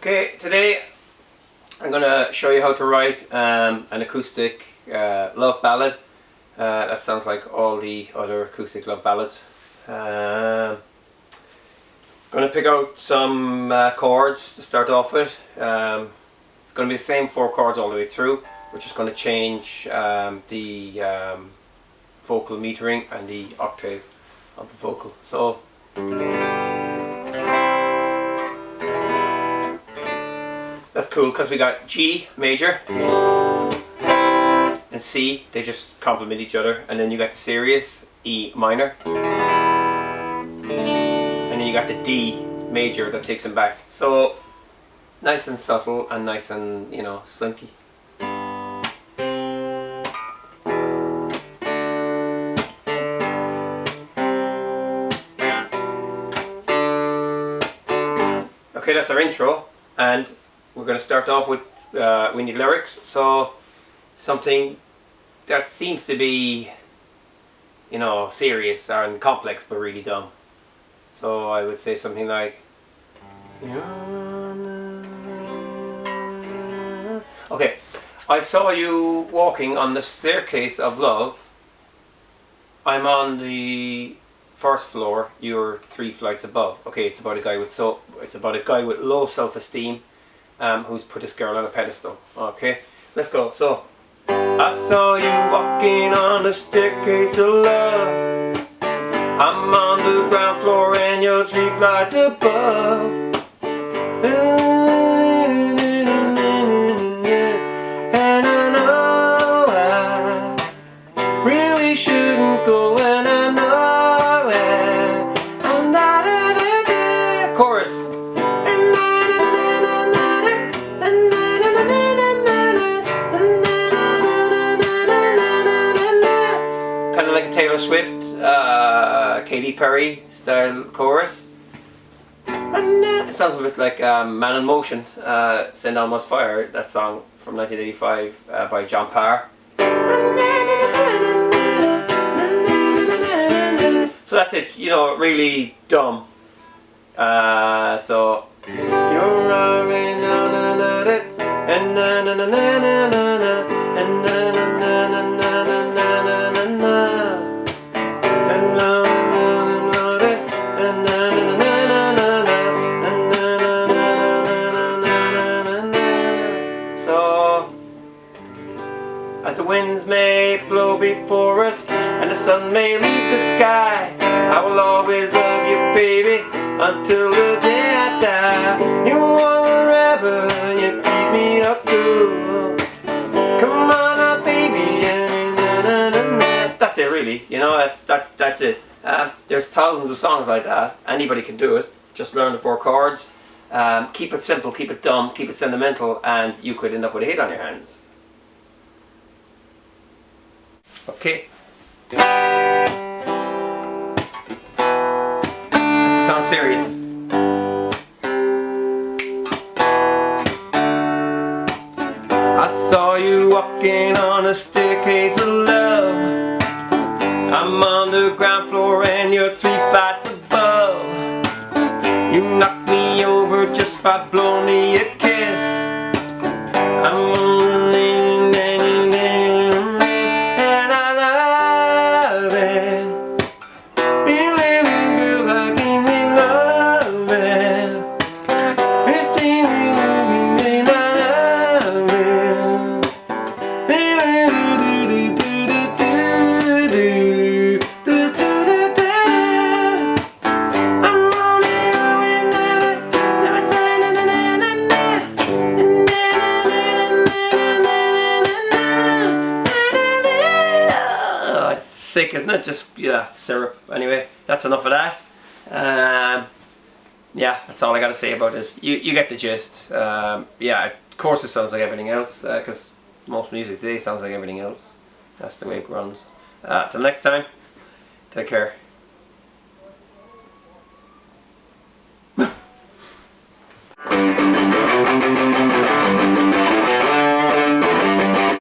Okay, today I'm going to show you how to write an acoustic love ballad. That sounds like all the other acoustic love ballads. I'm going to pick out some chords to start off with. It's going to be the same 4 chords all the way through. We're just going to change the vocal metering and the octave of the vocal. So that's cool because we got G major and C, they just complement each other, and then you got the serious E minor, and then you got the D major that takes them back. So nice and subtle and nice and, you know, slinky. Okay, that's our intro, and we're going to start off with we need lyrics. So something that seems to be, you know, serious and complex but really dumb. So I would say something like, okay, I saw you walking on the staircase of love. I'm on the first floor, you're 3 flights above. Okay, it's about a guy with low self-esteem who's put this girl on a pedestal. Okay, let's go. So I saw you walking on the staircase of love. I'm on the ground floor and you're 3 flights above. And I know I really shouldn't go, and I know I'm not a chorus. Kind of like a Taylor Swift, Katy Perry style chorus. It sounds a bit like Man in Motion, Send On Must Fire, that song from 1985 by John Parr. So that's it, you know, really dumb. So you're running and as the winds may blow before us and the sun may leave the sky, I will always love you, baby, until the day I die. You are forever, you keep me up good. Come on now, baby. That's it, really. You know, that's it. There's thousands of songs like that. Anybody can do it. Just learn the 4 chords. Keep it simple, keep it dumb, keep it sentimental, and you could end up with a hit on your hands. Okay. That sounds serious. I saw you walking on a staircase of love. I'm on the ground floor and you're 3 flights above. You knocked me over just by blowing me a kiss. I'm sick, isn't it? Just, yeah, syrup. Anyway, that's enough of that. Yeah, that's all I gotta say about this. You get the gist. Yeah, of course it sounds like everything else, because most music today sounds like everything else. That's the way it runs. Till next time, take care.